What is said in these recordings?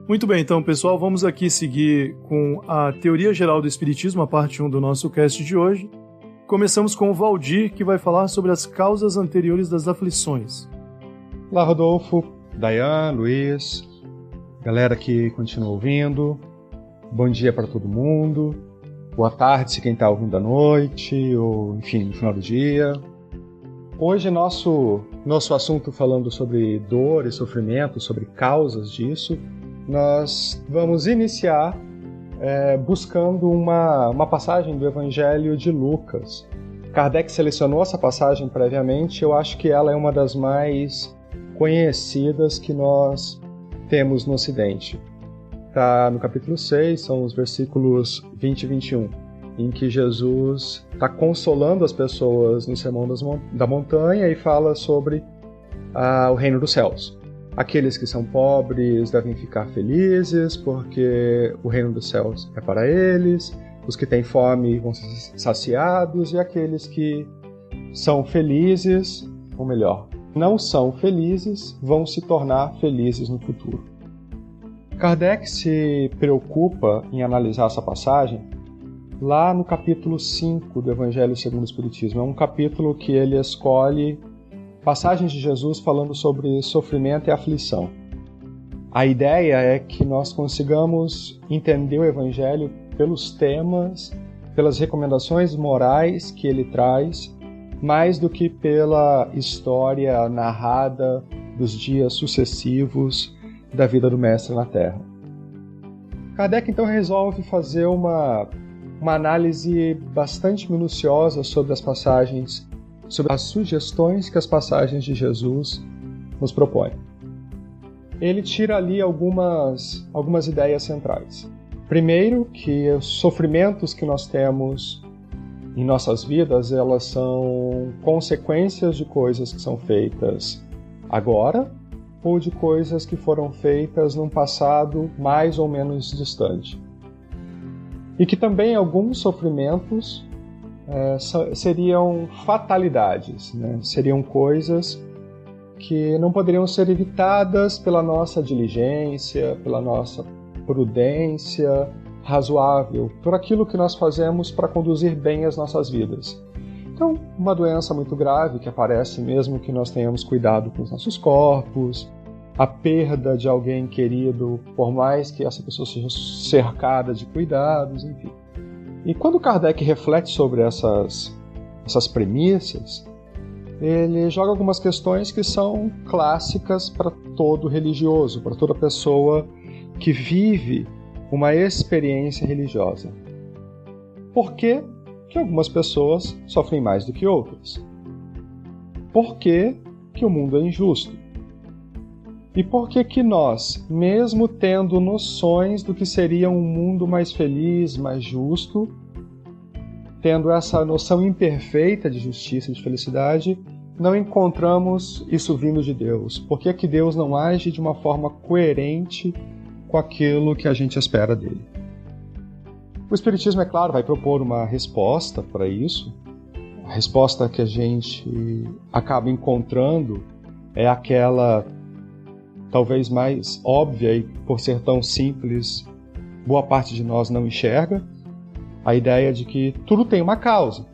Muito bem, então, pessoal, vamos aqui seguir com a Teoria Geral do Espiritismo, a parte 1 do nosso cast de hoje. Começamos com o Valdir, que vai falar sobre as causas anteriores das aflições. Olá, Rodolfo, Dayan, Luiz, galera que continua ouvindo. Bom dia para todo mundo. Boa tarde se quem está ouvindo à noite, ou enfim, no final do dia. Hoje nosso assunto falando sobre dor e sofrimento, sobre causas disso, nós vamos iniciar buscando uma passagem do Evangelho de Lucas. Kardec selecionou essa passagem previamente, eu acho que ela é uma das mais conhecidas que nós temos no Ocidente. Está no capítulo 6, são os versículos 20 e 21, em que Jesus está consolando as pessoas no Sermão da Montanha e fala sobre o reino dos céus. Aqueles que são pobres devem ficar felizes, porque o reino dos céus é para eles. Os que têm fome vão ser saciados, e aqueles que são felizes, ou melhor, não são felizes, vão se tornar felizes no futuro. Kardec se preocupa em analisar essa passagem lá no capítulo 5 do Evangelho segundo o Espiritismo. É um capítulo que ele escolhe passagens de Jesus falando sobre sofrimento e aflição. A ideia é que nós consigamos entender o Evangelho pelos temas, pelas recomendações morais que ele traz, mais do que pela história narrada dos dias sucessivos da vida do Mestre na Terra. Kardec então resolve fazer uma análise bastante minuciosa sobre as passagens, sobre as sugestões que as passagens de Jesus nos propõem. Ele tira ali algumas ideias centrais. Primeiro, que os sofrimentos que nós temos em nossas vidas, elas são consequências de coisas que são feitas agora ou de coisas que foram feitas num passado mais ou menos distante. E que também alguns sofrimentos seriam fatalidades, né? Seriam coisas que não poderiam ser evitadas pela nossa diligência, pela nossa prudência razoável, por aquilo que nós fazemos para conduzir bem as nossas vidas. Então, uma doença muito grave que aparece mesmo que nós tenhamos cuidado com os nossos corpos, a perda de alguém querido, por mais que essa pessoa seja cercada de cuidados, enfim. E quando Kardec reflete sobre essas premissas, ele joga algumas questões que são clássicas para todo religioso, para toda pessoa que vive uma experiência religiosa. Por que que algumas pessoas sofrem mais do que outras? Por que que o mundo é injusto? E por que que nós, mesmo tendo noções do que seria um mundo mais feliz, mais justo, tendo essa noção imperfeita de justiça e de felicidade, não encontramos isso vindo de Deus? Por que que Deus não age de uma forma coerente com aquilo que a gente espera dele? O Espiritismo, é claro, vai propor uma resposta para isso. A resposta que a gente acaba encontrando é aquela talvez mais óbvia e, por ser tão simples, boa parte de nós não enxerga. A ideia de que tudo tem uma causa.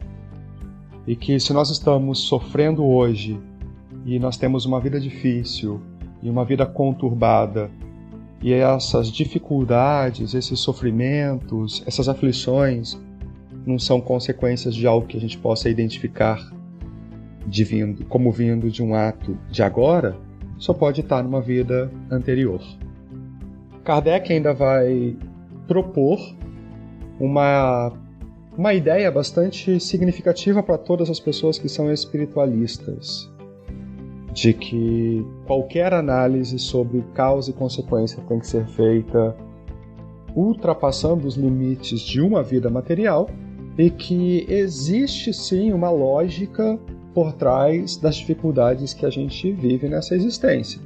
E que se nós estamos sofrendo hoje e nós temos uma vida difícil e uma vida conturbada, e essas dificuldades, esses sofrimentos, essas aflições não são consequências de algo que a gente possa identificar como vindo de um ato de agora, só pode estar numa vida anterior. Kardec ainda vai propor uma ideia bastante significativa para todas as pessoas que são espiritualistas, de que qualquer análise sobre causa e consequência tem que ser feita ultrapassando os limites de uma vida material e que existe sim uma lógica por trás das dificuldades que a gente vive nessa existência.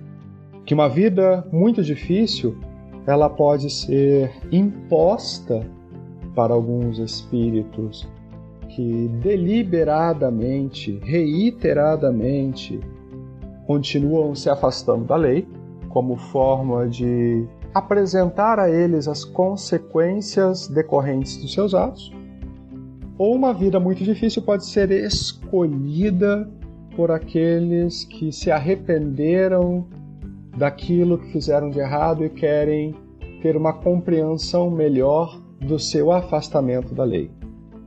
Que uma vida muito difícil, ela pode ser imposta para alguns espíritos que deliberadamente, reiteradamente, continuam se afastando da lei, como forma de apresentar a eles as consequências decorrentes dos seus atos, ou uma vida muito difícil pode ser escolhida por aqueles que se arrependeram daquilo que fizeram de errado e querem ter uma compreensão melhor do seu afastamento da lei.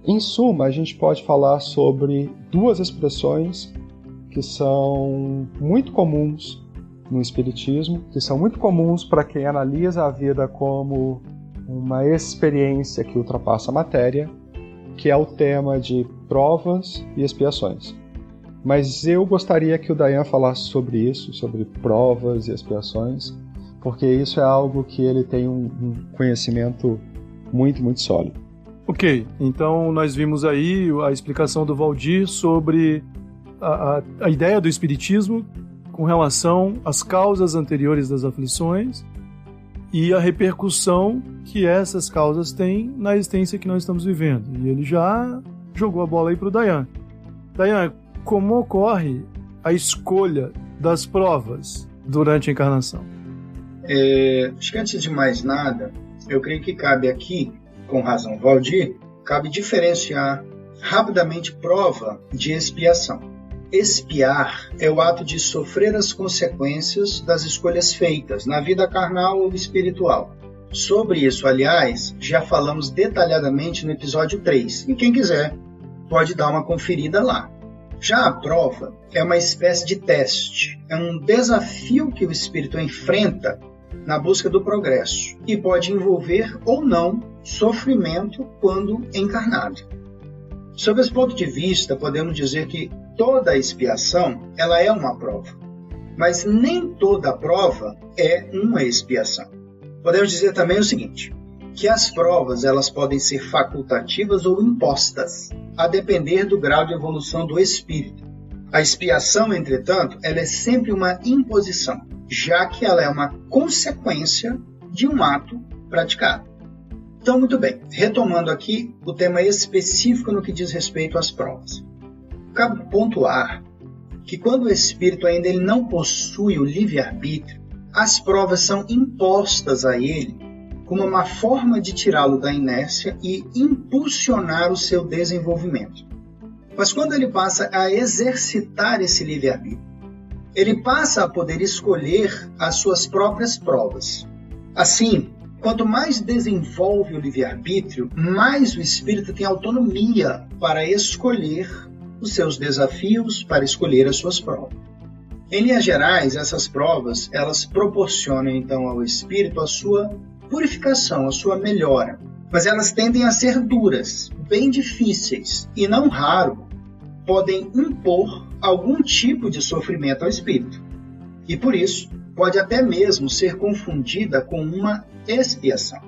Em suma, a gente pode falar sobre duas expressões que são muito comuns no Espiritismo, que são muito comuns para quem analisa a vida como uma experiência que ultrapassa a matéria, que é o tema de provas e expiações. Mas eu gostaria que o Dayan falasse sobre isso, sobre provas e expiações, porque isso é algo que ele tem um conhecimento muito, muito sólido. Ok, então nós vimos aí a explicação do Valdir sobre a ideia do Espiritismo com relação às causas anteriores das aflições e a repercussão que essas causas têm na existência que nós estamos vivendo. E ele já jogou a bola aí para o Dayan. Dayan, como ocorre a escolha das provas durante a encarnação? Acho que antes de mais nada, eu creio que cabe aqui, com razão Valdir, cabe diferenciar rapidamente prova de expiação. Expiar é o ato de sofrer as consequências das escolhas feitas na vida carnal ou espiritual. Sobre isso, aliás, já falamos detalhadamente no episódio 3, e quem quiser pode dar uma conferida lá. Já a prova é uma espécie de teste, é um desafio que o espírito enfrenta na busca do progresso e pode envolver ou não sofrimento quando encarnado. Sob esse ponto de vista, podemos dizer que toda expiação ela é uma prova, mas nem toda prova é uma expiação. Podemos dizer também o seguinte, que as provas elas podem ser facultativas ou impostas, a depender do grau de evolução do espírito. A expiação, entretanto, ela é sempre uma imposição, já que ela é uma consequência de um ato praticado. Então, muito bem, retomando aqui o tema específico no que diz respeito às provas. Cabe pontuar que quando o espírito ainda ele não possui o livre-arbítrio, as provas são impostas a ele como uma forma de tirá-lo da inércia e impulsionar o seu desenvolvimento. Mas quando ele passa a exercitar esse livre-arbítrio, ele passa a poder escolher as suas próprias provas. Assim, quanto mais desenvolve o livre-arbítrio, mais o espírito tem autonomia para escolher os seus desafios, para escolher as suas provas. Em linhas gerais, essas provas, elas proporcionam então ao espírito a sua purificação, a sua melhora. Mas elas tendem a ser duras, bem difíceis e, não raro, podem impor algum tipo de sofrimento ao espírito. E por isso, pode até mesmo ser confundida com uma expiação.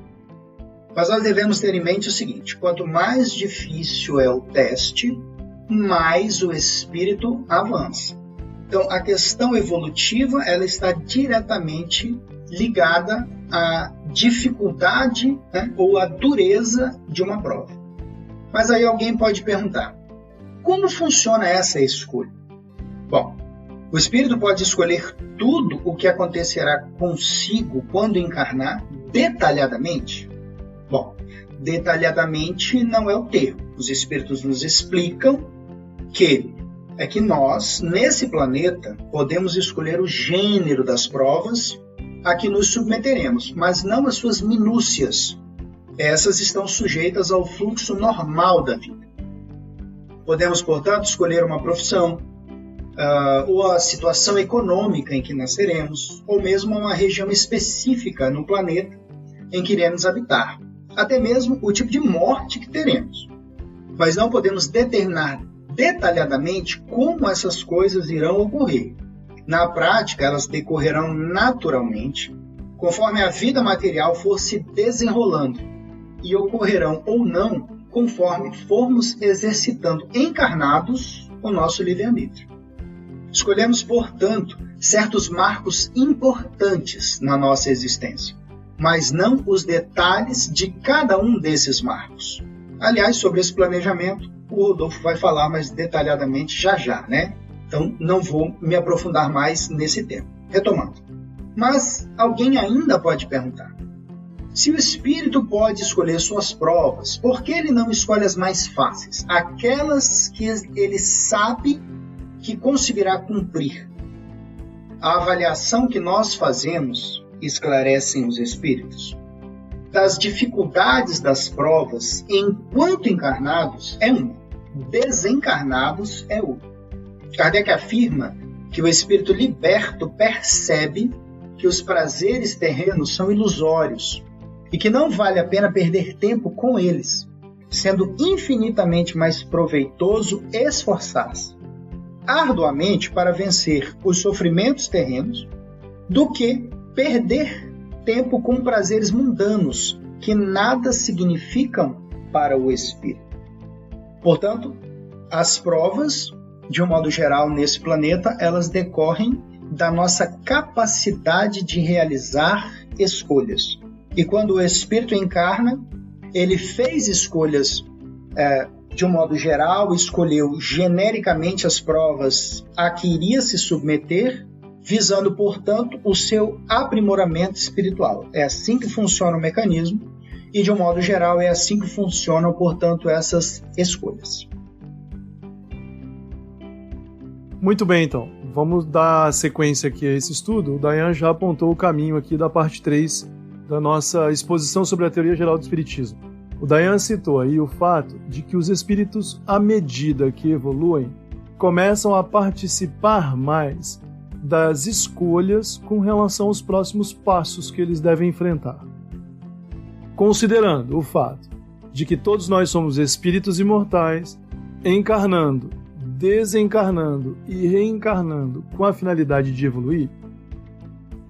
Mas nós devemos ter em mente o seguinte, quanto mais difícil é o teste, mais o espírito avança. Então, a questão evolutiva ela está diretamente ligada à dificuldade, ou à dureza de uma prova. Mas aí alguém pode perguntar, como funciona essa escolha? Bom, o espírito pode escolher tudo o que acontecerá consigo quando encarnar detalhadamente? Bom, detalhadamente não é o termo. Os espíritos nos explicam que nós, nesse planeta, podemos escolher o gênero das provas a que nos submeteremos, mas não as suas minúcias. Essas estão sujeitas ao fluxo normal da vida. Podemos, portanto, escolher uma profissão, ou a situação econômica em que nasceremos, ou mesmo uma região específica no planeta em que iremos habitar, até mesmo o tipo de morte que teremos. Mas não podemos determinar detalhadamente como essas coisas irão ocorrer. Na prática, elas decorrerão naturalmente, conforme a vida material for se desenrolando, e ocorrerão ou não, conforme formos exercitando encarnados o nosso livre-arbítrio. Escolhemos, portanto, certos marcos importantes na nossa existência, mas não os detalhes de cada um desses marcos. Aliás, sobre esse planejamento, o Rodolfo vai falar mais detalhadamente já, né? Então, não vou me aprofundar mais nesse tema. Retomando. Mas alguém ainda pode perguntar: se o espírito pode escolher suas provas, por que ele não escolhe as mais fáceis? Aquelas que ele sabe que conseguirá cumprir. A avaliação que nós fazemos esclarecem os espíritos. Das dificuldades das provas, enquanto encarnados, é uma. Desencarnados é outra. Kardec afirma que o espírito liberto percebe que os prazeres terrenos são ilusórios e que não vale a pena perder tempo com eles, sendo infinitamente mais proveitoso esforçar-se arduamente para vencer os sofrimentos terrenos do que perder tempo com prazeres mundanos que nada significam para o espírito. Portanto, as provas, de um modo geral, nesse planeta, elas decorrem da nossa capacidade de realizar escolhas. E quando o espírito encarna, ele fez escolhas de um modo geral, escolheu genericamente as provas a que iria se submeter, visando, portanto, o seu aprimoramento espiritual. É assim que funciona o mecanismo e, de um modo geral, é assim que funcionam, portanto, essas escolhas. Muito bem, então. Vamos dar sequência aqui a esse estudo. O Dayan já apontou o caminho aqui da parte 3 da nossa exposição sobre a teoria geral do espiritismo. O Dayan citou aí o fato de que os espíritos, à medida que evoluem, começam a participar mais das escolhas com relação aos próximos passos que eles devem enfrentar. Considerando o fato de que todos nós somos espíritos imortais, encarnando, desencarnando e reencarnando com a finalidade de evoluir,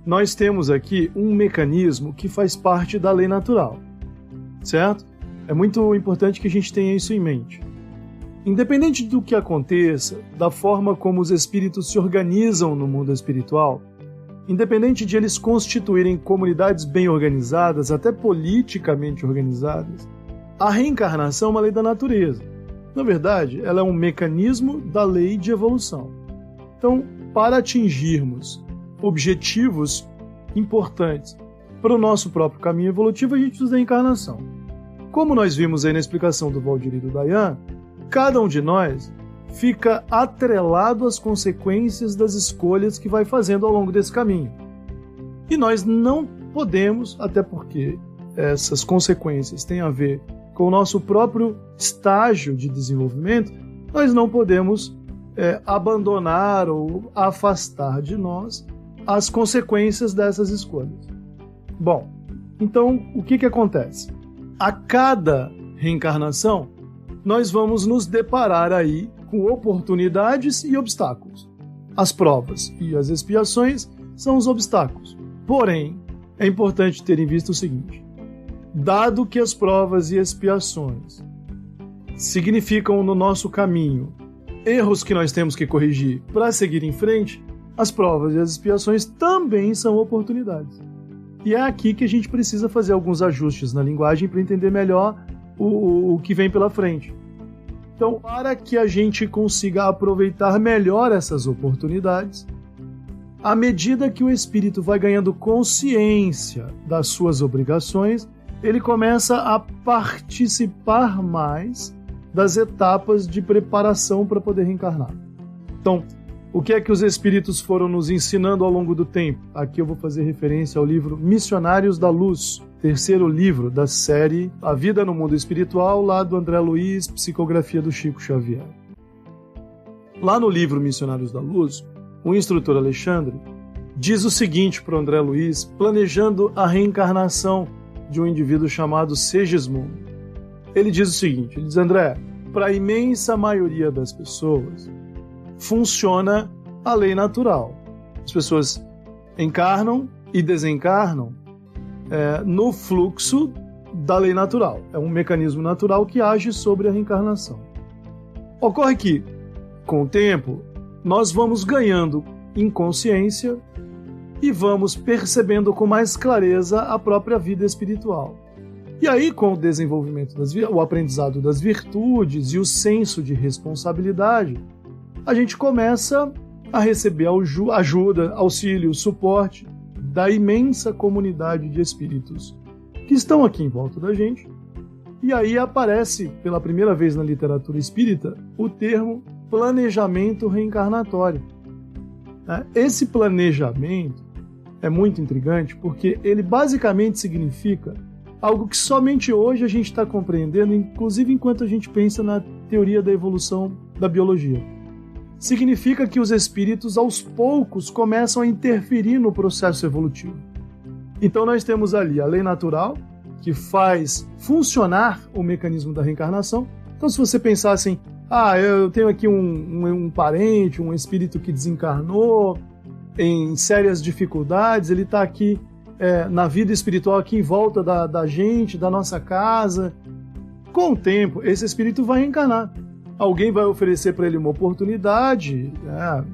nós temos aqui um mecanismo que faz parte da lei natural, certo? É muito importante que a gente tenha isso em mente. Independente do que aconteça, da forma como os espíritos se organizam no mundo espiritual, independente de eles constituírem comunidades bem organizadas, até politicamente organizadas, a reencarnação é uma lei da natureza. Na verdade, ela é um mecanismo da lei de evolução. Então, para atingirmos objetivos importantes para o nosso próprio caminho evolutivo, a gente precisa da encarnação. Como nós vimos aí na explicação do Valdir e do Dayan, cada um de nós fica atrelado às consequências das escolhas que vai fazendo ao longo desse caminho. E nós não podemos, até porque essas consequências têm a ver com o nosso próprio estágio de desenvolvimento, nós não podemos abandonar ou afastar de nós as consequências dessas escolhas. Bom, então o que acontece? A cada reencarnação, nós vamos nos deparar aí com oportunidades e obstáculos. As provas e as expiações são os obstáculos. Porém, é importante ter em vista o seguinte: dado que as provas e expiações significam no nosso caminho erros que nós temos que corrigir para seguir em frente, as provas e as expiações também são oportunidades. E é aqui que a gente precisa fazer alguns ajustes na linguagem para entender melhor o que vem pela frente. Então, para que a gente consiga aproveitar melhor essas oportunidades, à medida que o espírito vai ganhando consciência das suas obrigações, ele começa a participar mais das etapas de preparação para poder reencarnar. Então, o que é que os espíritos foram nos ensinando ao longo do tempo? Aqui eu vou fazer referência ao livro Missionários da Luz, terceiro livro da série A Vida no Mundo Espiritual, lá do André Luiz, psicografia do Chico Xavier. Lá no livro Missionários da Luz, o instrutor Alexandre diz o seguinte para o André Luiz, planejando a reencarnação de um indivíduo chamado Segismundo. Ele diz o seguinte, ele diz: André, para a imensa maioria das pessoas, funciona a lei natural. As pessoas encarnam e desencarnam no fluxo da lei natural. É um mecanismo natural que age sobre a reencarnação. Ocorre que, com o tempo, nós vamos ganhando em consciência e vamos percebendo com mais clareza a própria vida espiritual. E aí, com o desenvolvimento, o aprendizado das virtudes e o senso de responsabilidade, a gente começa a receber ajuda, auxílio, suporte da imensa comunidade de espíritos que estão aqui em volta da gente. E aí aparece, pela primeira vez na literatura espírita, o termo planejamento reencarnatório. Esse planejamento é muito intrigante porque ele basicamente significa algo que somente hoje a gente está compreendendo, inclusive enquanto a gente pensa na teoria da evolução da biologia. Significa que os espíritos, aos poucos, começam a interferir no processo evolutivo. Então nós temos ali a lei natural, que faz funcionar o mecanismo da reencarnação. Então se você pensar assim, eu tenho aqui um parente, um espírito que desencarnou em sérias dificuldades, ele está aqui na vida espiritual, aqui em volta da gente, da nossa casa. Com o tempo, esse espírito vai reencarnar. Alguém vai oferecer para ele uma oportunidade,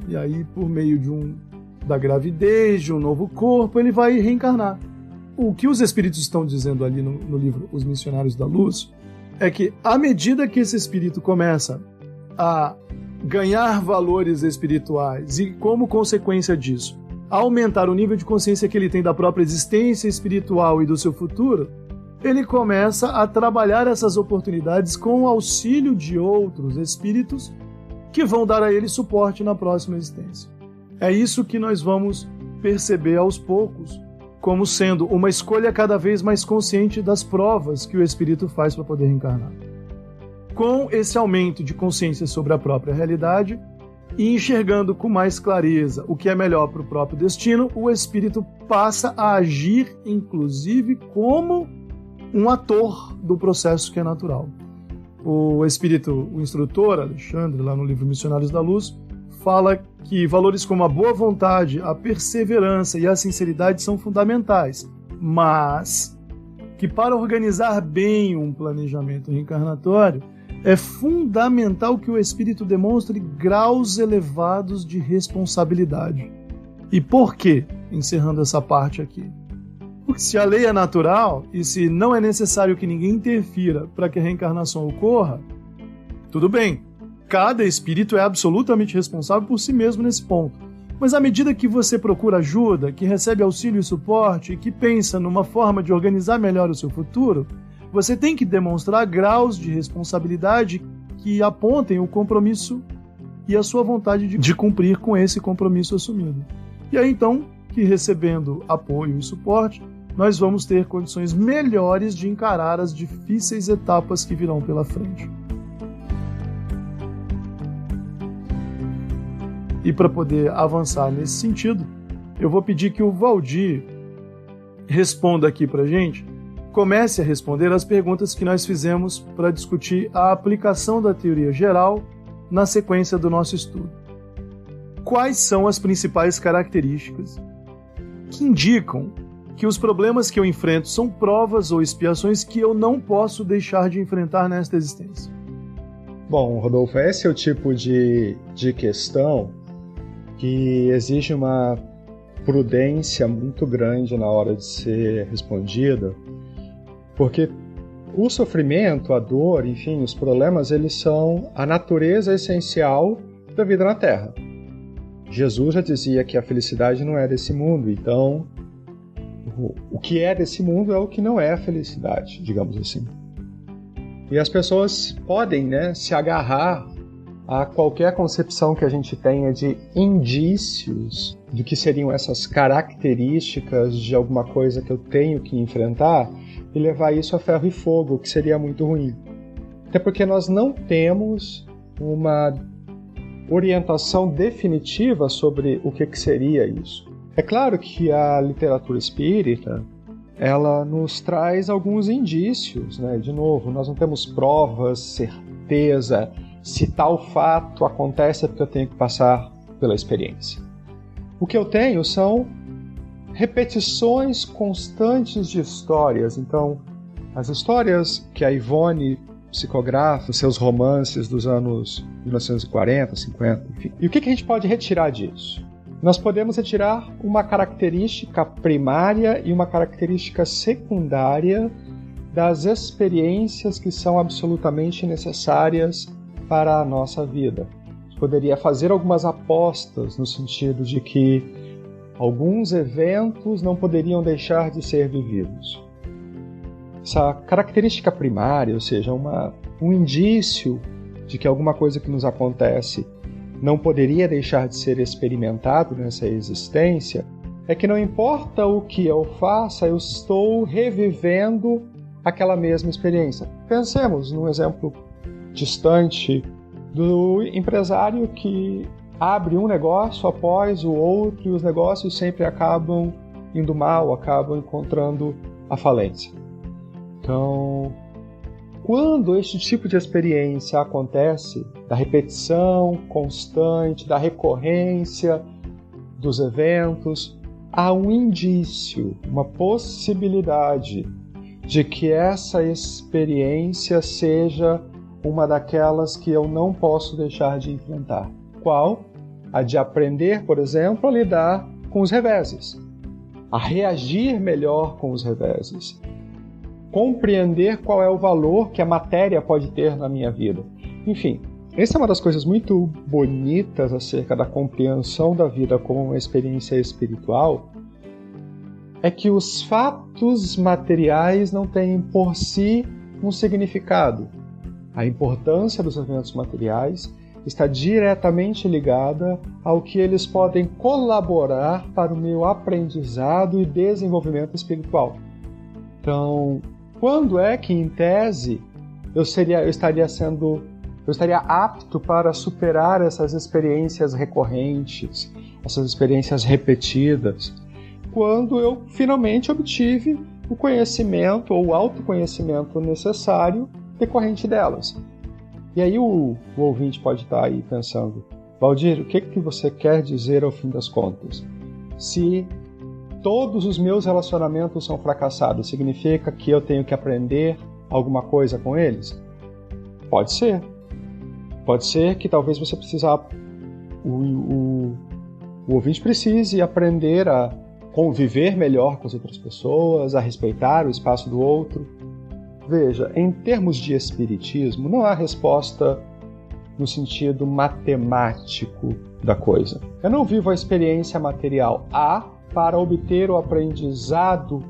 e aí por meio da gravidez, de um novo corpo, ele vai reencarnar. O que os espíritos estão dizendo ali no livro Os Missionários da Luz é que, à medida que esse espírito começa a ganhar valores espirituais e, como consequência disso, aumentar o nível de consciência que ele tem da própria existência espiritual e do seu futuro, ele começa a trabalhar essas oportunidades com o auxílio de outros espíritos que vão dar a ele suporte na próxima existência. É isso que nós vamos perceber aos poucos como sendo uma escolha cada vez mais consciente das provas que o espírito faz para poder reencarnar. Com esse aumento de consciência sobre a própria realidade e enxergando com mais clareza o que é melhor para o próprio destino, o espírito passa a agir, inclusive, como um ator do processo que é natural. O instrutor, Alexandre, lá no livro Missionários da Luz, fala que valores como a boa vontade, a perseverança e a sinceridade são fundamentais, mas que para organizar bem um planejamento reencarnatório, é fundamental que o espírito demonstre graus elevados de responsabilidade. E por quê? Encerrando essa parte aqui. Porque se a lei é natural e se não é necessário que ninguém interfira para que a reencarnação ocorra, tudo bem. Cada espírito é absolutamente responsável por si mesmo nesse ponto. Mas à medida que você procura ajuda, que recebe auxílio e suporte e que pensa numa forma de organizar melhor o seu futuro, você tem que demonstrar graus de responsabilidade que apontem o compromisso e a sua vontade de cumprir com esse compromisso assumido. E aí então, que recebendo apoio e suporte, nós vamos ter condições melhores de encarar as difíceis etapas que virão pela frente. E para poder avançar nesse sentido, eu vou pedir que o Valdir responda aqui para a gente, comece a responder as perguntas que nós fizemos para discutir a aplicação da teoria geral na sequência do nosso estudo. Quais são as principais características que indicam que os problemas que eu enfrento são provas ou expiações que eu não posso deixar de enfrentar nesta existência? Bom, Rodolfo, esse é o tipo de questão que exige uma prudência muito grande na hora de ser respondida, porque o sofrimento, a dor, enfim, os problemas, eles são a natureza essencial da vida na Terra. Jesus já dizia que a felicidade não é desse mundo, então o que é desse mundo é o que não é a felicidade, digamos assim. E as pessoas podem, se agarrar a qualquer concepção que a gente tenha de indícios de que seriam essas características de alguma coisa que eu tenho que enfrentar e levar isso a ferro e fogo, o que seria muito ruim. Até porque nós não temos uma orientação definitiva sobre o que seria isso. É claro que a literatura espírita, ela nos traz alguns indícios, De novo, nós não temos provas, certeza, se tal fato acontece é porque eu tenho que passar pela experiência. O que eu tenho são repetições constantes de histórias. Então, as histórias que a Ivone psicografa, seus romances dos anos 1940, 50, enfim. E o que a gente pode retirar disso? Nós podemos retirar uma característica primária e uma característica secundária das experiências que são absolutamente necessárias para a nossa vida. A gente poderia fazer algumas apostas no sentido de que Alguns eventos não poderiam deixar de ser vividos. Essa característica primária, ou seja, um indício de que alguma coisa que nos acontece não poderia deixar de ser experimentado nessa existência, é que não importa o que eu faça, eu estou revivendo aquela mesma experiência. Pensemos num exemplo distante do empresário que abre um negócio após o outro e os negócios sempre acabam indo mal, acabam encontrando a falência. Então, quando este tipo de experiência acontece, da repetição constante, da recorrência dos eventos, há um indício, uma possibilidade de que essa experiência seja uma daquelas que eu não posso deixar de enfrentar. Qual? A de aprender, por exemplo, a lidar com os reveses, a reagir melhor com os reveses, compreender qual é o valor que a matéria pode ter na minha vida. Enfim, essa é uma das coisas muito bonitas acerca da compreensão da vida como uma experiência espiritual, é que os fatos materiais não têm por si um significado. A importância dos eventos materiais está diretamente ligada ao que eles podem colaborar para o meu aprendizado e desenvolvimento espiritual. Então, quando é que, em tese, eu estaria apto para superar essas experiências recorrentes, essas experiências repetidas? Quando eu finalmente obtive o conhecimento ou o autoconhecimento necessário decorrente delas. E aí o ouvinte pode estar aí pensando, Valdir, o que você quer dizer ao fim das contas? Se todos os meus relacionamentos são fracassados, significa que eu tenho que aprender alguma coisa com eles? Pode ser. Pode ser que talvez você o ouvinte precise aprender a conviver melhor com as outras pessoas, a respeitar o espaço do outro. Veja, em termos de espiritismo, não há resposta no sentido matemático da coisa. Eu não vivo a experiência material A para obter o aprendizado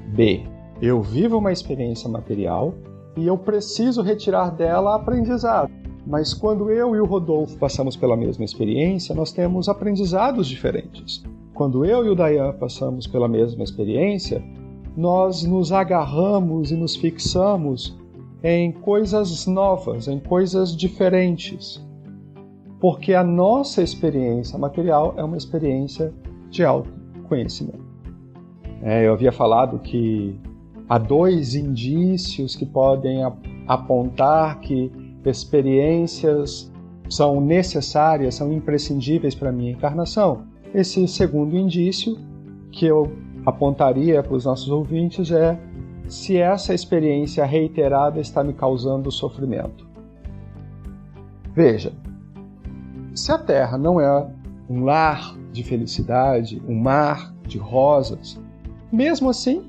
B. Eu vivo uma experiência material e eu preciso retirar dela aprendizado. Mas quando eu e o Rodolfo passamos pela mesma experiência, nós temos aprendizados diferentes. Quando eu e o Dayan passamos pela mesma experiência, nós nos agarramos e nos fixamos em coisas novas, em coisas diferentes. Porque a nossa experiência material é uma experiência de autoconhecimento. Eu havia falado que há 2 indícios que podem apontar que experiências são necessárias, são imprescindíveis para a minha encarnação. Esse segundo indício que eu apontaria para os nossos ouvintes é se essa experiência reiterada está me causando sofrimento. Veja, se a Terra não é um lar de felicidade, um mar de rosas, mesmo assim,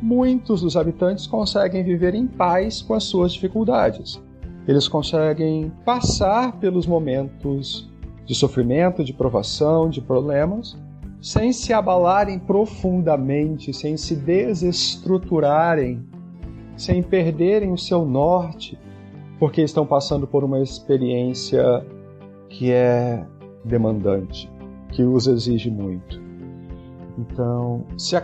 muitos dos habitantes conseguem viver em paz com as suas dificuldades. Eles conseguem passar pelos momentos de sofrimento, de provação, de problemas, sem se abalarem profundamente, sem se desestruturarem, sem perderem o seu norte, porque estão passando por uma experiência que é demandante, que os exige muito. Então, se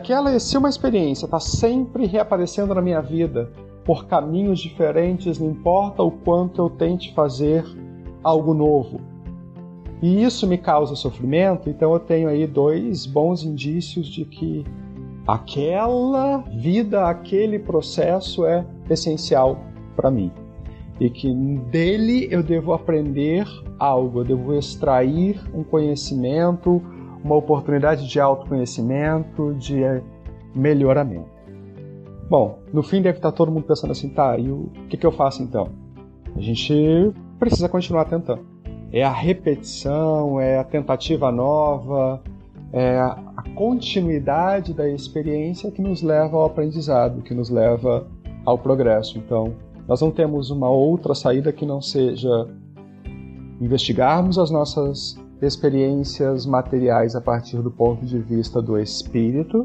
uma experiência está sempre reaparecendo na minha vida por caminhos diferentes, não importa o quanto eu tente fazer algo novo, e isso me causa sofrimento, então eu tenho aí 2 bons indícios de que aquela vida, aquele processo é essencial para mim. E que dele eu devo aprender algo, eu devo extrair um conhecimento, uma oportunidade de autoconhecimento, de melhoramento. Bom, no fim deve estar todo mundo pensando assim, tá, e o que eu faço então? A gente precisa continuar tentando. É a repetição, é a tentativa nova, é a continuidade da experiência que nos leva ao aprendizado, que nos leva ao progresso. Então, nós não temos uma outra saída que não seja investigarmos as nossas experiências materiais a partir do ponto de vista do espírito,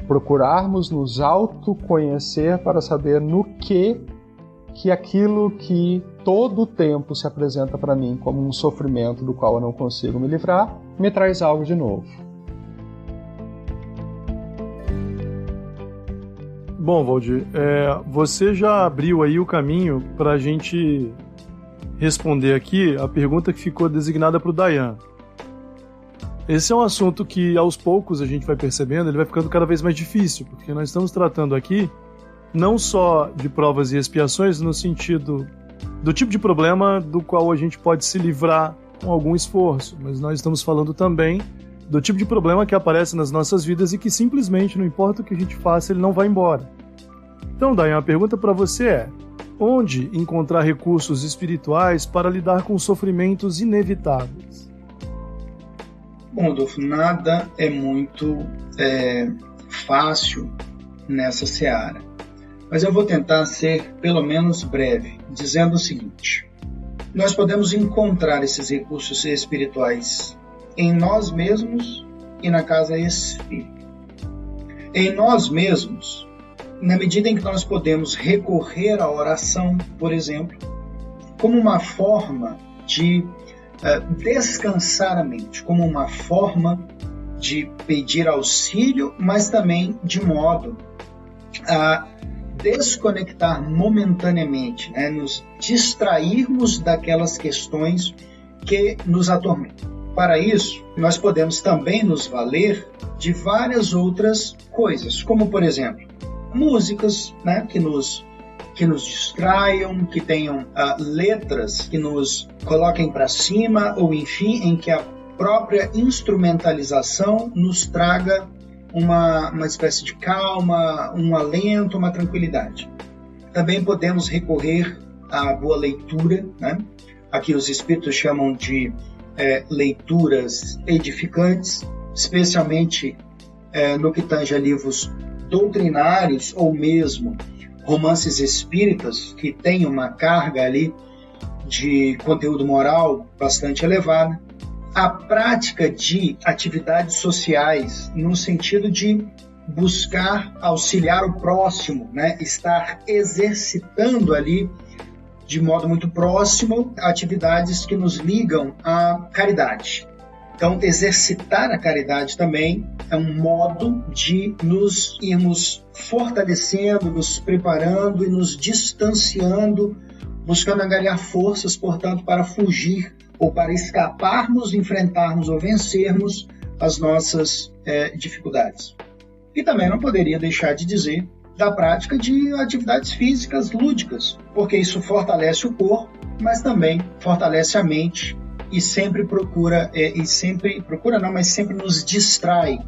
procurarmos nos autoconhecer para saber no que aquilo que todo o tempo se apresenta para mim como um sofrimento do qual eu não consigo me livrar, me traz algo de novo. Bom, Valdir, você já abriu aí o caminho para a gente responder aqui a pergunta que ficou designada para o Dayan. Esse é um assunto que, aos poucos, a gente vai percebendo, ele vai ficando cada vez mais difícil, porque nós estamos tratando aqui não só de provas e expiações no sentido do tipo de problema do qual a gente pode se livrar com algum esforço, mas nós estamos falando também do tipo de problema que aparece nas nossas vidas e que simplesmente, não importa o que a gente faça, ele não vai embora. Então, Dayan, a pergunta para você é: onde encontrar recursos espirituais para lidar com sofrimentos inevitáveis? Bom, Rodolfo, nada é muito fácil nessa seara. Mas eu vou tentar ser pelo menos breve, dizendo o seguinte: nós podemos encontrar esses recursos espirituais em nós mesmos e na casa espírita. Em nós mesmos, na medida em que nós podemos recorrer à oração, por exemplo, como uma forma de descansar a mente, como uma forma de pedir auxílio, mas também de modo a desconectar momentaneamente, nos distrairmos daquelas questões que nos atormentam. Para isso, nós podemos também nos valer de várias outras coisas, como, por exemplo, músicas que nos distraiam, que tenham letras que nos coloquem para cima, ou enfim, em que a própria instrumentalização nos traga uma espécie de calma, um alento, uma tranquilidade. Também podemos recorrer à boa leitura, Aqui os espíritos chamam de leituras edificantes, especialmente no que tange a livros doutrinários ou mesmo romances espíritas que têm uma carga ali de conteúdo moral bastante elevada. A prática de atividades sociais no sentido de buscar auxiliar o próximo, estar exercitando ali de modo muito próximo atividades que nos ligam à caridade. Então, exercitar a caridade também é um modo de nos irmos fortalecendo, nos preparando e nos distanciando, buscando angariar forças, portanto, para fugir ou para escaparmos, enfrentarmos ou vencermos as nossas dificuldades. E também não poderia deixar de dizer da prática de atividades físicas lúdicas, porque isso fortalece o corpo, mas também fortalece a mente e sempre sempre nos distrai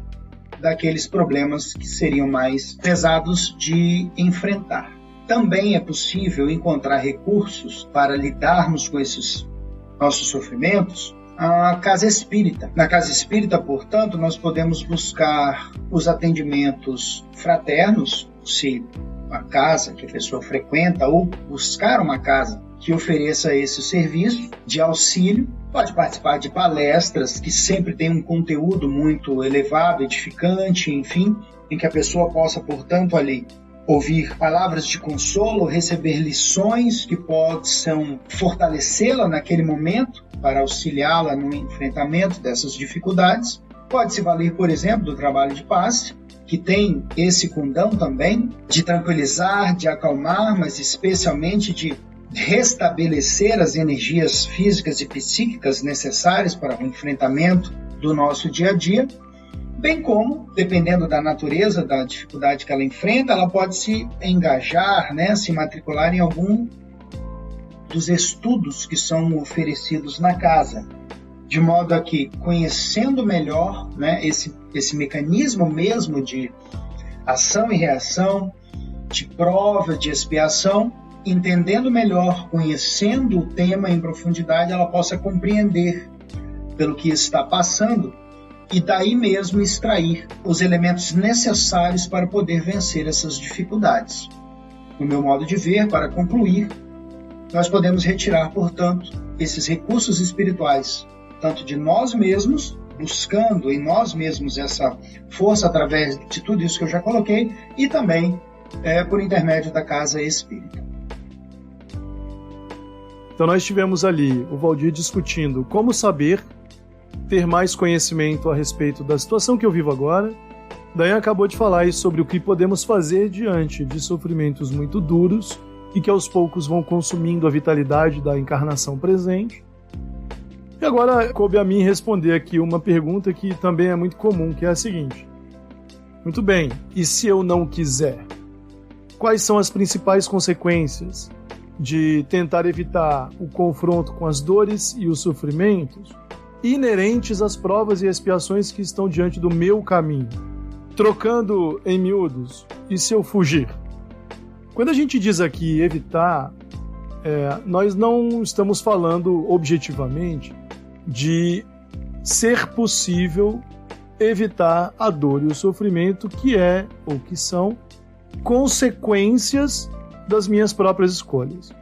daqueles problemas que seriam mais pesados de enfrentar. Também é possível encontrar recursos para lidarmos com esses nossos sofrimentos a casa espírita. Na casa espírita, portanto, nós podemos buscar os atendimentos fraternos, se a casa que a pessoa frequenta, ou buscar uma casa que ofereça esse serviço de auxílio. Pode participar de palestras que sempre tem um conteúdo muito elevado, edificante, enfim, em que a pessoa possa, portanto, ali ouvir palavras de consolo, receber lições que possam fortalecê-la naquele momento para auxiliá-la no enfrentamento dessas dificuldades. Pode se valer, por exemplo, do trabalho de passe, que tem esse condão também de tranquilizar, de acalmar, mas especialmente de restabelecer as energias físicas e psíquicas necessárias para o enfrentamento do nosso dia a dia, bem como, dependendo da natureza da dificuldade que ela enfrenta, ela pode se engajar, se matricular em algum dos estudos que são oferecidos na casa, de modo a que, conhecendo melhor esse mecanismo mesmo de ação e reação, de prova, de expiação, entendendo melhor, conhecendo o tema em profundidade, ela possa compreender pelo que está passando e daí mesmo extrair os elementos necessários para poder vencer essas dificuldades. No meu modo de ver, para concluir, nós podemos retirar, portanto, esses recursos espirituais tanto de nós mesmos, buscando em nós mesmos essa força através de tudo isso que eu já coloquei, e também por intermédio da casa espírita. Então nós tivemos ali o Valdir discutindo como saber, ter mais conhecimento a respeito da situação que eu vivo agora. Dayan acabou de falar sobre o que podemos fazer diante de sofrimentos muito duros e que aos poucos vão consumindo a vitalidade da encarnação presente. E agora coube a mim responder aqui uma pergunta que também é muito comum, que é a seguinte: muito bem, e se eu não quiser? Quais são as principais consequências de tentar evitar o confronto com as dores e os sofrimentos inerentes às provas e expiações que estão diante do meu caminho? Trocando em miúdos, e se eu fugir? Quando a gente diz aqui evitar, nós não estamos falando objetivamente de ser possível evitar a dor e o sofrimento que é ou que são consequências das minhas próprias escolhas.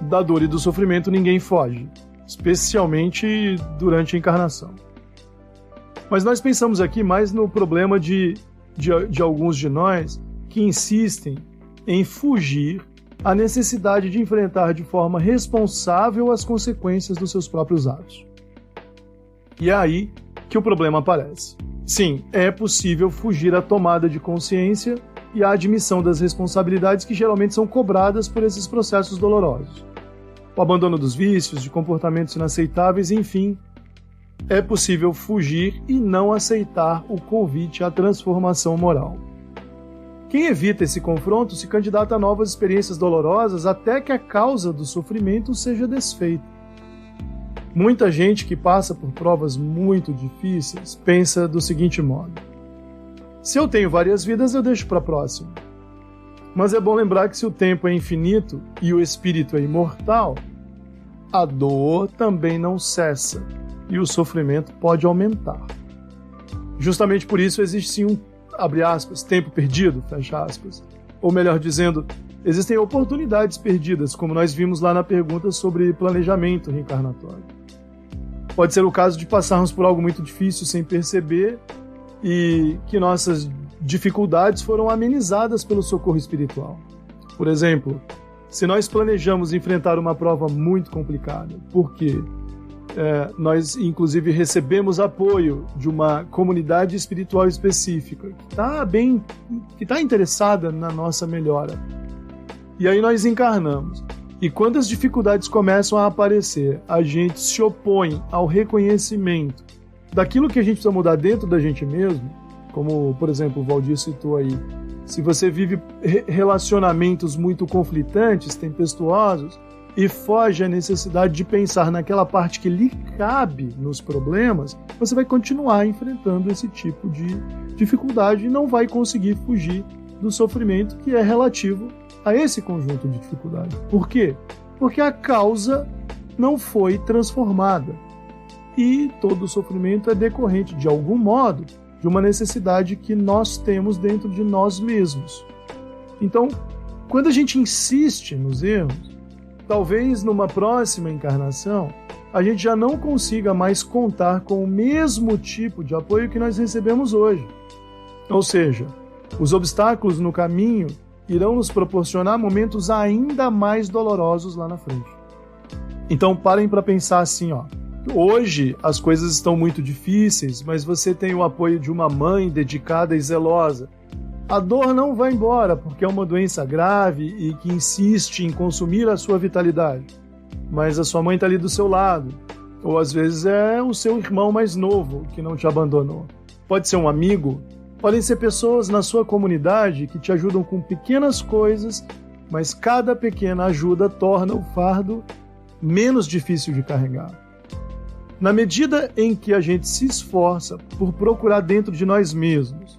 Da dor e do sofrimento ninguém foge, especialmente durante a encarnação. Mas nós pensamos aqui mais no problema de alguns de nós que insistem em fugir à necessidade de enfrentar de forma responsável as consequências dos seus próprios atos. E é aí que o problema aparece. Sim, é possível fugir à tomada de consciência e à admissão das responsabilidades que geralmente são cobradas por esses processos dolorosos. O abandono dos vícios, de comportamentos inaceitáveis, enfim, é possível fugir e não aceitar o convite à transformação moral. Quem evita esse confronto se candidata a novas experiências dolorosas até que a causa do sofrimento seja desfeita. Muita gente que passa por provas muito difíceis pensa do seguinte modo: se eu tenho várias vidas, eu deixo para a próxima. Mas é bom lembrar que se o tempo é infinito e o espírito é imortal, a dor também não cessa e o sofrimento pode aumentar. Justamente por isso existe sim abre aspas, tempo perdido, fecha aspas. Ou melhor dizendo, existem oportunidades perdidas, como nós vimos lá na pergunta sobre planejamento reencarnatório. Pode ser o caso de passarmos por algo muito difícil sem perceber e que nossas dificuldades foram amenizadas pelo socorro espiritual. Por exemplo, se nós planejamos enfrentar uma prova muito complicada, porque nós inclusive recebemos apoio de uma comunidade espiritual específica que está interessada na nossa melhora, e aí nós encarnamos. E quando as dificuldades começam a aparecer, a gente se opõe ao reconhecimento daquilo que a gente precisa mudar dentro da gente mesmo, como, por exemplo, o Valdir citou aí. Se você vive relacionamentos muito conflitantes, tempestuosos, e foge à necessidade de pensar naquela parte que lhe cabe nos problemas, você vai continuar enfrentando esse tipo de dificuldade e não vai conseguir fugir do sofrimento que é relativo a esse conjunto de dificuldades. Por quê? Porque a causa não foi transformada. E todo o sofrimento é decorrente, de algum modo, de uma necessidade que nós temos dentro de nós mesmos. Então, quando a gente insiste nos erros, talvez numa próxima encarnação, a gente já não consiga mais contar com o mesmo tipo de apoio que nós recebemos hoje. Ou seja, os obstáculos no caminho irão nos proporcionar momentos ainda mais dolorosos lá na frente. Então parem para pensar assim, hoje as coisas estão muito difíceis, mas você tem o apoio de uma mãe dedicada e zelosa. A dor não vai embora porque é uma doença grave e que insiste em consumir a sua vitalidade. Mas a sua mãe está ali do seu lado. Ou às vezes é o seu irmão mais novo que não te abandonou. Pode ser um amigo. Podem ser pessoas na sua comunidade que te ajudam com pequenas coisas, mas cada pequena ajuda torna o fardo menos difícil de carregar. Na medida em que a gente se esforça por procurar dentro de nós mesmos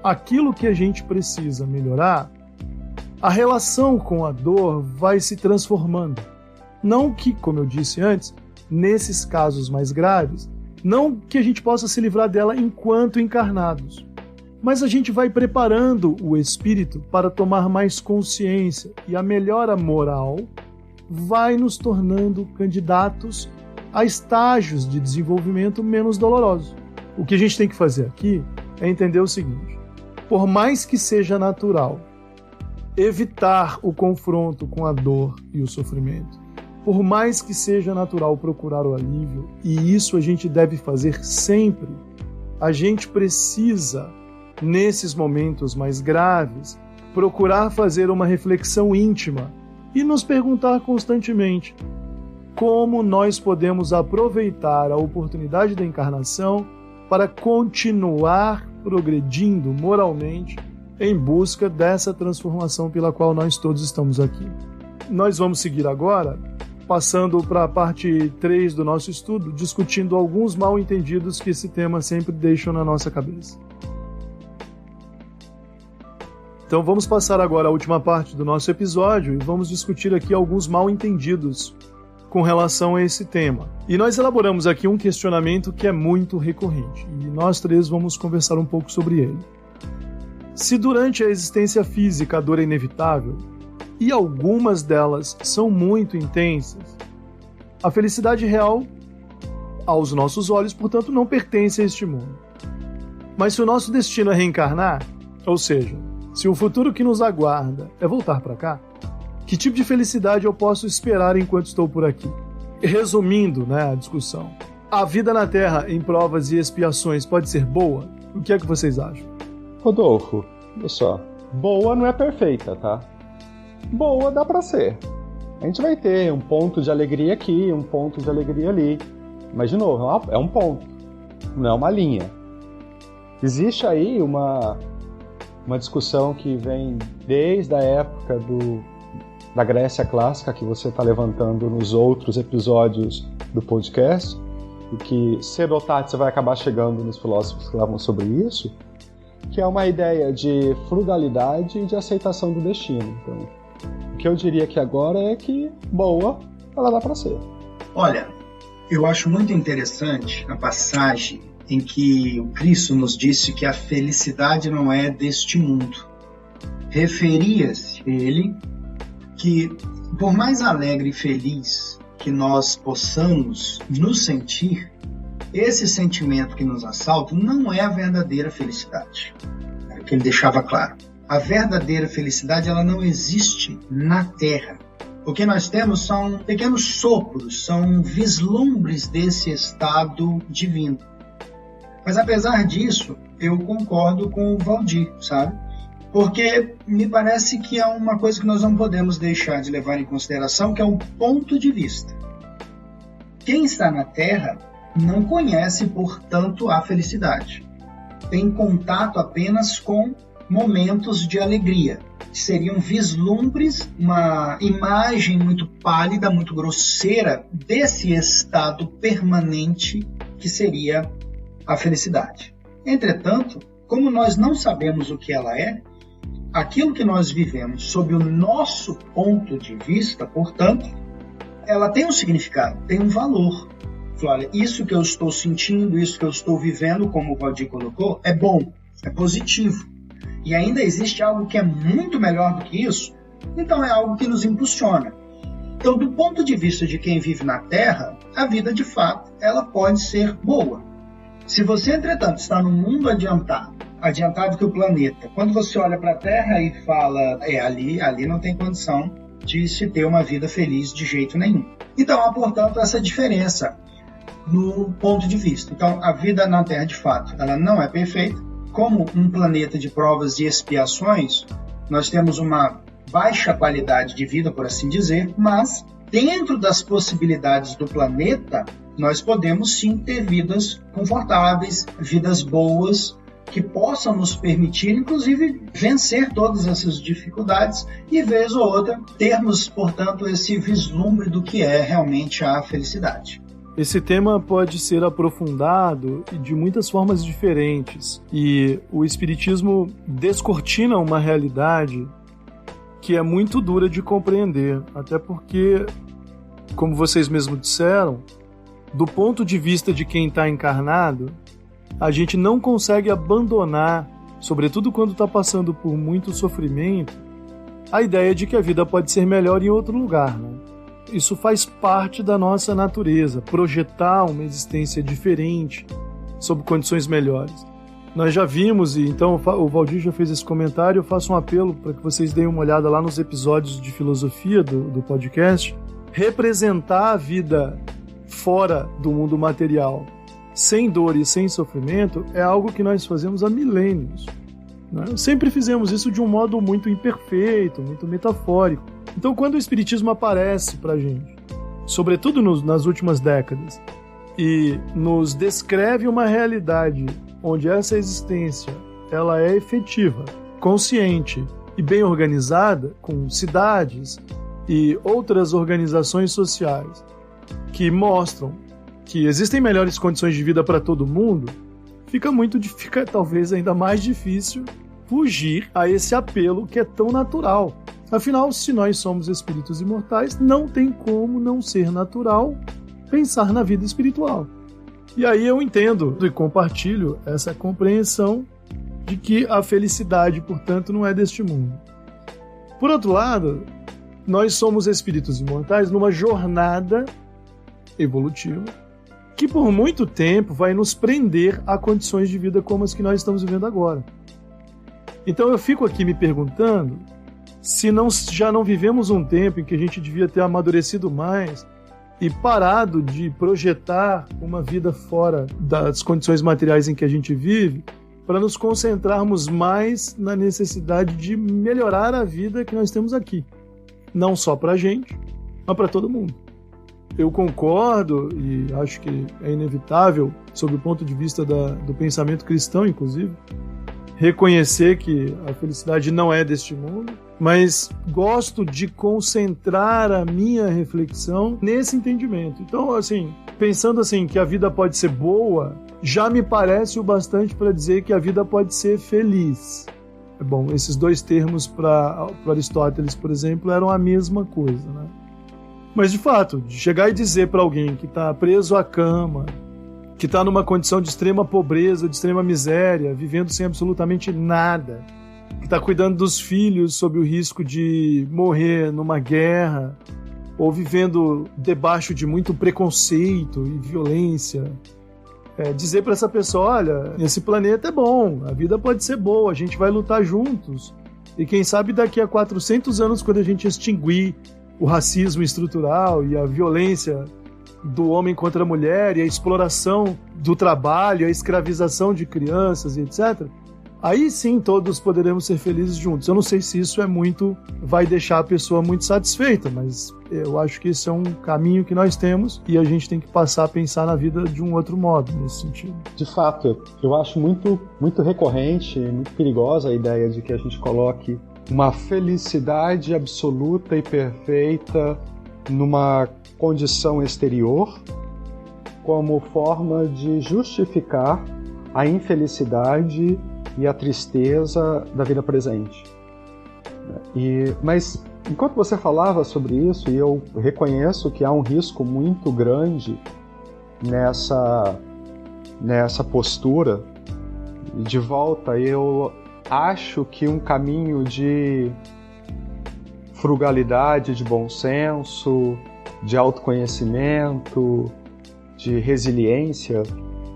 aquilo que a gente precisa melhorar, a relação com a dor vai se transformando. Não que, como eu disse antes, nesses casos mais graves, não que a gente possa se livrar dela enquanto encarnados, mas a gente vai preparando o espírito para tomar mais consciência, e a melhora moral vai nos tornando candidatos a estágios de desenvolvimento menos dolorosos. O que a gente tem que fazer aqui é entender o seguinte: por mais que seja natural evitar o confronto com a dor e o sofrimento, por mais que seja natural procurar o alívio, e isso a gente deve fazer sempre, a gente precisa, nesses momentos mais graves, procurar fazer uma reflexão íntima e nos perguntar constantemente como nós podemos aproveitar a oportunidade da encarnação para continuar progredindo moralmente em busca dessa transformação pela qual nós todos estamos aqui. Nós vamos seguir agora, passando para a parte 3 do nosso estudo, discutindo alguns mal-entendidos que esse tema sempre deixa na nossa cabeça. Então vamos passar agora à última parte do nosso episódio e vamos discutir aqui alguns mal-entendidos com relação a esse tema. E nós elaboramos aqui um questionamento que é muito recorrente, e nós três vamos conversar um pouco sobre ele. Se durante a existência física a dor é inevitável, e algumas delas são muito intensas, a felicidade real, aos nossos olhos, portanto, não pertence a este mundo. Mas se o nosso destino é reencarnar, ou seja, se o futuro que nos aguarda é voltar para cá, que tipo de felicidade eu posso esperar enquanto estou por aqui? Resumindo, a discussão, a vida na Terra em provas e expiações pode ser boa? O que é que vocês acham? Rodolfo, olha só, boa não é perfeita, tá? Boa dá pra ser. A gente vai ter um ponto de alegria aqui, um ponto de alegria ali. Mas, de novo, é um ponto, não é uma linha. Existe aí uma discussão que vem desde a época da Grécia Clássica, que você está levantando nos outros episódios do podcast, e que cedo ou tarde você vai acabar chegando nos filósofos que falavam sobre isso, que é uma ideia de frugalidade e de aceitação do destino. Então, o que eu diria que agora é que boa, ela dá para ser. Olha, eu acho muito interessante a passagem em que o Cristo nos disse que a felicidade não é deste mundo. Referia-se ele que, por mais alegre e feliz que nós possamos nos sentir, esse sentimento que nos assalta não é a verdadeira felicidade. É o que ele deixava claro. A verdadeira felicidade, ela não existe na Terra. O que nós temos são pequenos sopros, são vislumbres desse estado divino. Mas apesar disso, eu concordo com o Valdir, sabe? Porque me parece que é uma coisa que nós não podemos deixar de levar em consideração, que é um ponto de vista. Quem está na Terra não conhece, portanto, a felicidade. Tem contato apenas com momentos de alegria, que seriam vislumbres, uma imagem muito pálida, muito grosseira desse estado permanente que seria a felicidade. Entretanto, como nós não sabemos o que ela é, aquilo que nós vivemos sob o nosso ponto de vista, portanto, ela tem um significado, tem um valor. Olha, isso que eu estou sentindo, isso que eu estou vivendo, como o Valdir colocou, é bom, é positivo. E ainda existe algo que é muito melhor do que isso, então é algo que nos impulsiona. Então, do ponto de vista de quem vive na Terra, a vida, de fato, ela pode ser boa. Se você, entretanto, está num mundo adiantado que o planeta, quando você olha para a Terra e fala, ali não tem condição de se ter uma vida feliz de jeito nenhum. Então, há, portanto, essa diferença no ponto de vista. Então, a vida na Terra, de fato, ela não é perfeita. Como um planeta de provas e expiações, nós temos uma baixa qualidade de vida, por assim dizer, mas dentro das possibilidades do planeta, nós podemos sim ter vidas confortáveis, vidas boas, que possam nos permitir, inclusive, vencer todas essas dificuldades e, vez ou outra, termos, portanto, esse vislumbre do que é realmente a felicidade. Esse tema pode ser aprofundado de muitas formas diferentes, e o Espiritismo descortina uma realidade que é muito dura de compreender, até porque, como vocês mesmos disseram, do ponto de vista de quem está encarnado, a gente não consegue abandonar, sobretudo quando está passando por muito sofrimento, a ideia de que a vida pode ser melhor em outro lugar, né? Isso faz parte da nossa natureza, projetar uma existência diferente, sob condições melhores. Nós já vimos, e então o Valdir já fez esse comentário, eu faço um apelo para que vocês deem uma olhada lá nos episódios de filosofia do podcast. Representar a vida fora do mundo material, sem dor e sem sofrimento, é algo que nós fazemos há milênios. Né? Sempre fizemos isso de um modo muito imperfeito, muito metafórico. Então, quando o Espiritismo aparece para a gente, sobretudo nas últimas décadas, e nos descreve uma realidade onde essa existência ela é efetiva, consciente e bem organizada, com cidades e outras organizações sociais que mostram que existem melhores condições de vida para todo mundo, fica talvez ainda mais difícil fugir a esse apelo que é tão natural. Afinal, se nós somos espíritos imortais, não tem como não ser natural pensar na vida espiritual. E aí eu entendo e compartilho essa compreensão de que a felicidade, portanto, não é deste mundo. Por outro lado, nós somos espíritos imortais numa jornada evolutiva que por muito tempo vai nos prender a condições de vida como as que nós estamos vivendo agora. Então eu fico aqui me perguntando se já não vivemos um tempo em que a gente devia ter amadurecido mais e parado de projetar uma vida fora das condições materiais em que a gente vive, para nos concentrarmos mais na necessidade de melhorar a vida que nós temos aqui. Não só para a gente, mas para todo mundo. Eu concordo, e acho que é inevitável, sob o ponto de vista do pensamento cristão, inclusive, reconhecer que a felicidade não é deste mundo, mas gosto de concentrar a minha reflexão nesse entendimento. Então, assim, pensando assim que a vida pode ser boa, já me parece o bastante para dizer que a vida pode ser feliz. Bom, esses dois termos para Aristóteles, por exemplo, eram a mesma coisa, né? Mas, de fato, de chegar e dizer para alguém que está preso à cama, que está numa condição de extrema pobreza, de extrema miséria, vivendo sem absolutamente nada, que está cuidando dos filhos sob o risco de morrer numa guerra, ou vivendo debaixo de muito preconceito e violência, dizer para essa pessoa, olha, esse planeta é bom, a vida pode ser boa, a gente vai lutar juntos, e quem sabe daqui a 400 anos, quando a gente extinguir o racismo estrutural e a violência do homem contra a mulher e a exploração do trabalho, a escravização de crianças e etc., aí sim todos poderemos ser felizes juntos. Eu não sei se isso vai deixar a pessoa muito satisfeita, mas eu acho que esse é um caminho que nós temos e a gente tem que passar a pensar na vida de um outro modo nesse sentido. De fato, eu acho muito, muito recorrente, muito perigosa a ideia de que a gente coloque uma felicidade absoluta e perfeita numa condição exterior como forma de justificar a infelicidade e a tristeza da vida presente. Mas enquanto você falava sobre isso, e eu reconheço que há um risco muito grande nessa postura, de volta, eu acho que um caminho de frugalidade, de bom senso, de autoconhecimento, de resiliência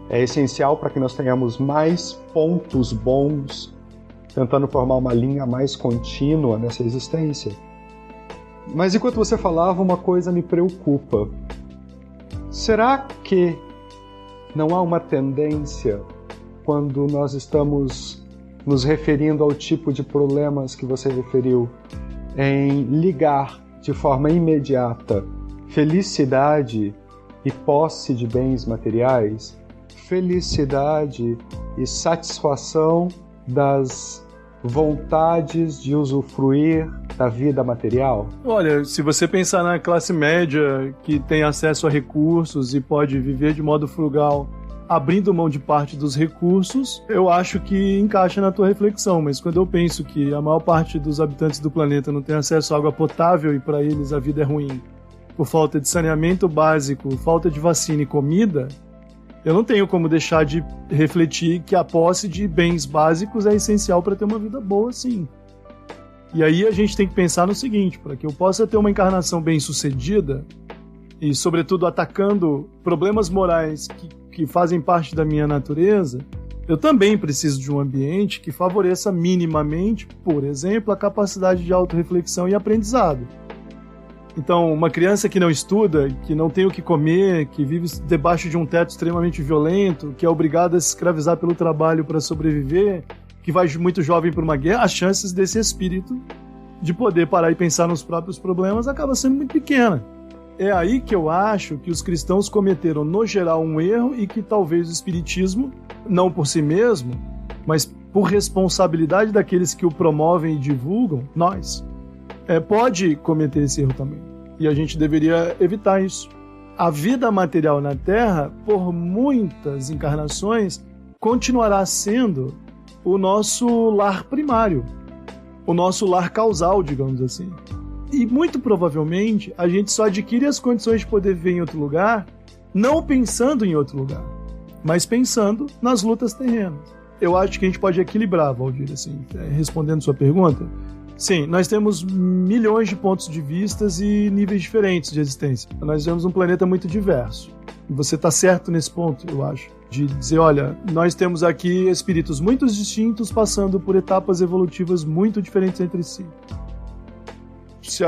é essencial para que nós tenhamos mais pontos bons, tentando formar uma linha mais contínua nessa existência. Mas enquanto você falava, uma coisa me preocupa. Será que não há uma tendência, quando nós estamos nos referindo ao tipo de problemas que você referiu, em ligar de forma imediata felicidade e posse de bens materiais, felicidade e satisfação das vontades de usufruir da vida material? Olha, se você pensar na classe média que tem acesso a recursos e pode viver de modo frugal, abrindo mão de parte dos recursos, eu acho que encaixa na tua reflexão, mas quando eu penso que a maior parte dos habitantes do planeta não tem acesso à água potável e para eles a vida é ruim, por falta de saneamento básico, falta de vacina e comida, eu não tenho como deixar de refletir que a posse de bens básicos é essencial para ter uma vida boa, sim. E aí a gente tem que pensar no seguinte: para que eu possa ter uma encarnação bem-sucedida, e sobretudo atacando problemas morais que fazem parte da minha natureza, eu também preciso de um ambiente que favoreça minimamente, por exemplo, a capacidade de autorreflexão e aprendizado. Então, uma criança que não estuda, que não tem o que comer, que vive debaixo de um teto extremamente violento, que é obrigada a se escravizar pelo trabalho para sobreviver, que vai muito jovem para uma guerra, as chances desse espírito de poder parar e pensar nos próprios problemas acaba sendo muito pequena. É aí que eu acho que os cristãos cometeram, no geral, um erro e que talvez o espiritismo, não por si mesmo, mas por responsabilidade daqueles que o promovem e divulgam, nós, pode cometer esse erro também. E a gente deveria evitar isso. A vida material na Terra, por muitas encarnações, continuará sendo o nosso lar primário, o nosso lar causal, digamos assim. E muito provavelmente a gente só adquire as condições de poder viver em outro lugar, não pensando em outro lugar, mas pensando nas lutas terrenas. Eu acho que a gente pode equilibrar, Valdir, assim, respondendo sua pergunta. Sim, nós temos milhões de pontos de vista e níveis diferentes de existência. Nós vivemos um planeta muito diverso. E você está certo nesse ponto, eu acho, de dizer, olha, nós temos aqui espíritos muito distintos passando por etapas evolutivas muito diferentes entre si.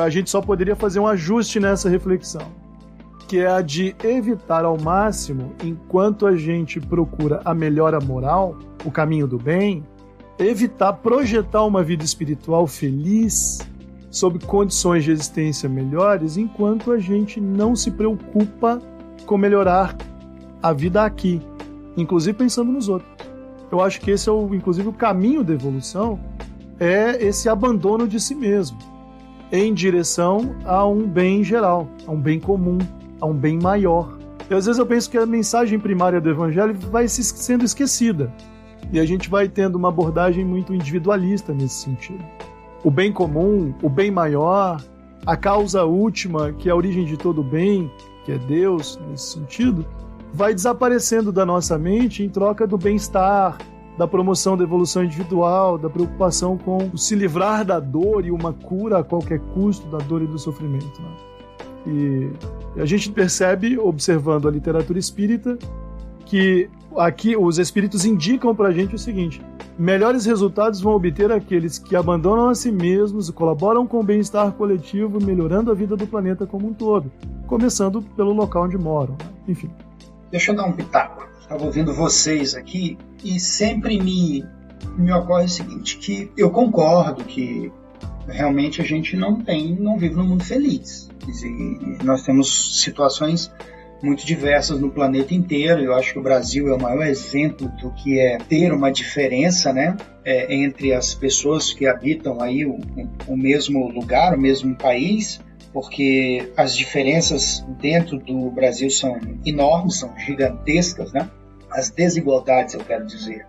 A gente só poderia fazer um ajuste nessa reflexão, que é a de evitar ao máximo, enquanto a gente procura a melhora moral, o caminho do bem, evitar projetar uma vida espiritual feliz sob condições de existência melhores, enquanto a gente não se preocupa com melhorar a vida aqui, inclusive pensando nos outros. Eu acho que esse é inclusive o caminho da evolução, é esse abandono de si mesmo, em direção a um bem geral, a um bem comum, a um bem maior. E às vezes eu penso que a mensagem primária do Evangelho vai sendo esquecida. E a gente vai tendo uma abordagem muito individualista nesse sentido. O bem comum, o bem maior, a causa última, que é a origem de todo bem, que é Deus, nesse sentido, vai desaparecendo da nossa mente em troca do bem-estar, da promoção da evolução individual, da preocupação com se livrar da dor e uma cura a qualquer custo da dor e do sofrimento, né? E a gente percebe, observando a literatura espírita, que aqui os espíritos indicam pra gente o seguinte: melhores resultados vão obter aqueles que abandonam a si mesmos e colaboram com o bem-estar coletivo, melhorando a vida do planeta como um todo, começando pelo local onde moram, né? Enfim. Deixa eu dar um pitaco. Estava ouvindo vocês aqui e sempre me ocorre o seguinte, que eu concordo que realmente a gente não vive num mundo feliz. E nós temos situações muito diversas no planeta inteiro. Eu acho que o Brasil é o maior exemplo do que é ter uma diferença, né, entre as pessoas que habitam aí o mesmo lugar, o mesmo país, porque as diferenças dentro do Brasil são enormes, são gigantescas, né? As desigualdades, eu quero dizer.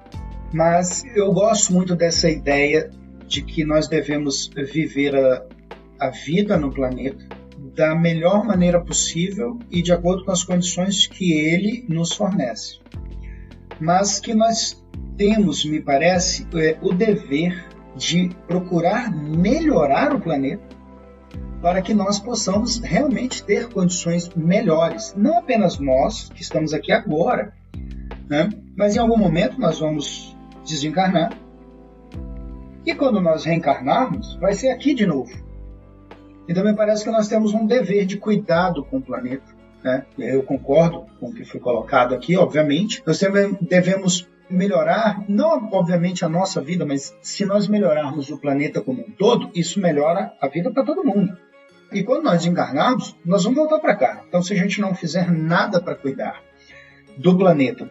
Mas eu gosto muito dessa ideia de que nós devemos viver a vida no planeta da melhor maneira possível e de acordo com as condições que ele nos fornece. Mas que nós temos, me parece, o dever de procurar melhorar o planeta para que nós possamos realmente ter condições melhores. Não apenas nós, que estamos aqui agora, né? Mas em algum momento nós vamos desencarnar. E quando nós reencarnarmos, vai ser aqui de novo. Então me parece que nós temos um dever de cuidado com o planeta, né? Eu concordo com o que foi colocado aqui, obviamente. Nós devemos melhorar, não obviamente a nossa vida, mas se nós melhorarmos o planeta como um todo, isso melhora a vida para todo mundo. E quando nós desencarnarmos, nós vamos voltar para cá. Então se a gente não fizer nada para cuidar do planeta,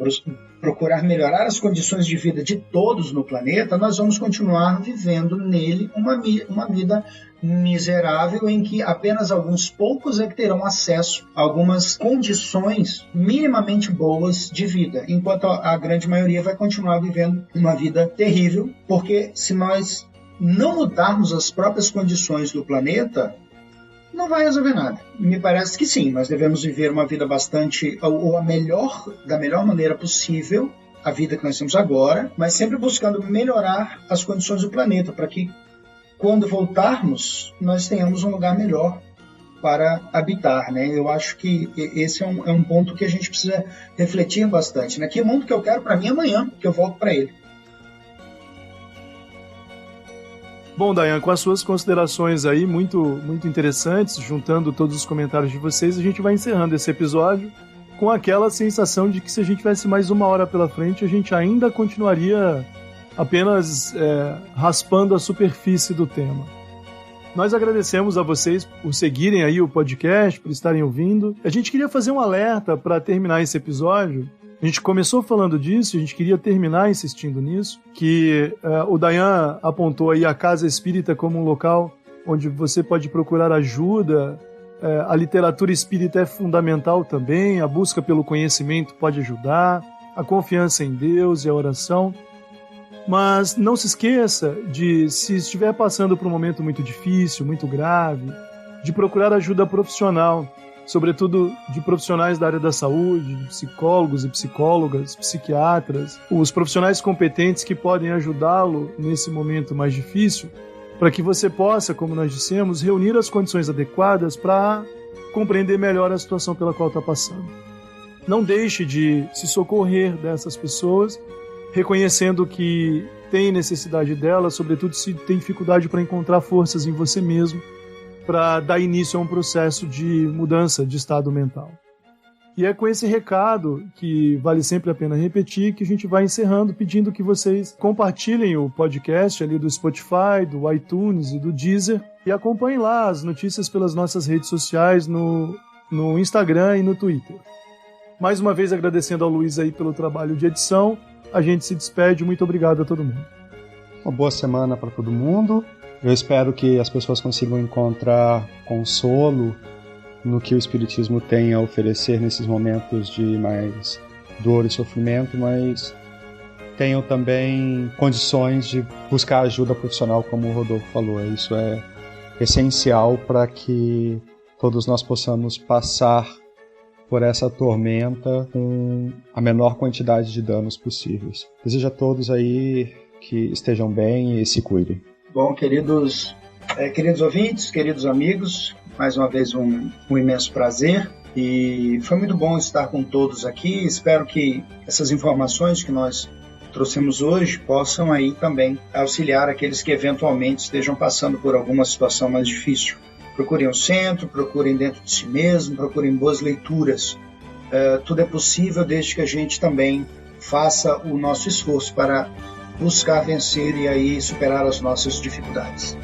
procurar melhorar as condições de vida de todos no planeta, nós vamos continuar vivendo nele uma vida miserável em que apenas alguns poucos é que terão acesso a algumas condições minimamente boas de vida, enquanto a grande maioria vai continuar vivendo uma vida terrível, porque se nós não mudarmos as próprias condições do planeta, não vai resolver nada. Me parece que sim, nós devemos viver uma vida da melhor maneira possível, a vida que nós temos agora, mas sempre buscando melhorar as condições do planeta, para que quando voltarmos, nós tenhamos um lugar melhor para habitar, né? Eu acho que esse é um ponto que a gente precisa refletir bastante, né? Que mundo que eu quero para mim amanhã, que eu volto para ele. Bom, Dayan, com as suas considerações aí muito, muito interessantes, juntando todos os comentários de vocês, a gente vai encerrando esse episódio com aquela sensação de que se a gente tivesse mais 1 hora pela frente, a gente ainda continuaria apenas raspando a superfície do tema. Nós agradecemos a vocês por seguirem aí o podcast, por estarem ouvindo. A gente queria fazer um alerta para terminar esse episódio. A gente começou falando disso, a gente queria terminar insistindo nisso, que o Dayan apontou aí a Casa Espírita como um local onde você pode procurar ajuda. A literatura espírita é fundamental também, a busca pelo conhecimento pode ajudar, a confiança em Deus e a oração. Mas não se esqueça de, se estiver passando por um momento muito difícil, muito grave, de procurar ajuda profissional, sobretudo de profissionais da área da saúde, de psicólogos e psicólogas, psiquiatras, os profissionais competentes que podem ajudá-lo nesse momento mais difícil, para que você possa, como nós dissemos, reunir as condições adequadas para compreender melhor a situação pela qual está passando. Não deixe de se socorrer dessas pessoas, reconhecendo que tem necessidade delas, sobretudo se tem dificuldade para encontrar forças em você mesmo, para dar início a um processo de mudança de estado mental. E é com esse recado, que vale sempre a pena repetir, que a gente vai encerrando, pedindo que vocês compartilhem o podcast ali do Spotify, do iTunes e do Deezer, e acompanhem lá as notícias pelas nossas redes sociais, no Instagram e no Twitter. Mais uma vez agradecendo ao Luiz aí pelo trabalho de edição, a gente se despede, muito obrigado a todo mundo. Uma boa semana para todo mundo. Eu espero que as pessoas consigam encontrar consolo no que o Espiritismo tem a oferecer nesses momentos de mais dor e sofrimento, mas tenham também condições de buscar ajuda profissional, como o Rodolfo falou. Isso é essencial para que todos nós possamos passar por essa tormenta com a menor quantidade de danos possíveis. Desejo a todos aí que estejam bem e se cuidem. Bom, queridos ouvintes, queridos amigos, mais uma vez um imenso prazer, e foi muito bom estar com todos aqui. Espero que essas informações que nós trouxemos hoje possam aí também auxiliar aqueles que eventualmente estejam passando por alguma situação mais difícil. Procurem o centro, procurem dentro de si mesmo, procurem boas leituras. Tudo é possível desde que a gente também faça o nosso esforço para buscar vencer e aí superar as nossas dificuldades.